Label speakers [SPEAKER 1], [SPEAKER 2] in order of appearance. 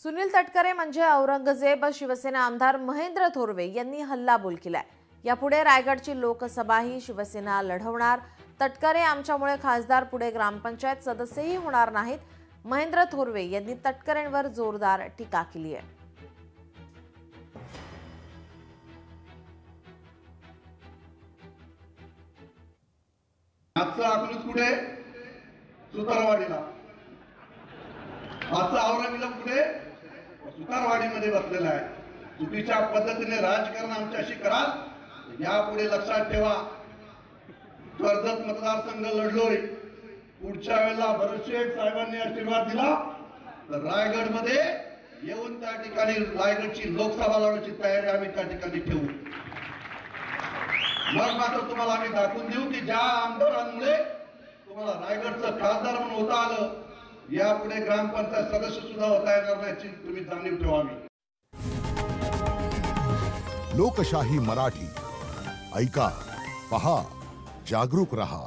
[SPEAKER 1] सुनील तटकरे म्हणजे औरंगजेब, शिवसेना आमदार महेंद्र थोरवे यांनी हल्लाबोल केलाय। यापुढे रायगडची लोकसभाही शिवसेना लढवणार। तटकरे आमच्यामुळे खासदार पुढे ग्रामपंचायत सदस्यही होणार नाहीत, महेंद्र थोरवे यांनी तटकरेंवर जोरदार टीका केली आहे।
[SPEAKER 2] आजचा अकलूज कुठे? सुतारवाडीला। आजचा औरंगाबाद कुठे? सुतारवाडीमध्ये बसलेला आहे। चुकीच्या पद्धतीने राजकारण आमच्याशी कराल यापुढे लक्षात ठेवा। कर्जत मतदारसंघ लढलोय, पुढच्या वेळेला भरतशेठ साहेबांनी आशीर्वाद दिला तर रायगडमध्ये येऊन त्या ठिकाणी रायगडची लोकसभा लढवण्याची तयारी आम्ही त्या ठिकाणी ठेवू। मग मात्र तुम्हाला आम्ही दाखवून देऊ की ज्या आमदारांमुळे तुम्हाला रायगडचं खासदार म्हणून होता आलं, यापुढे ग्रामपंचायत सदस्य सुद्धा होता येणार नाही, तुम्ही जाणीव ठेवावी।
[SPEAKER 3] लोकशाही मराठी ऐका, पहा, जागरूक रहा।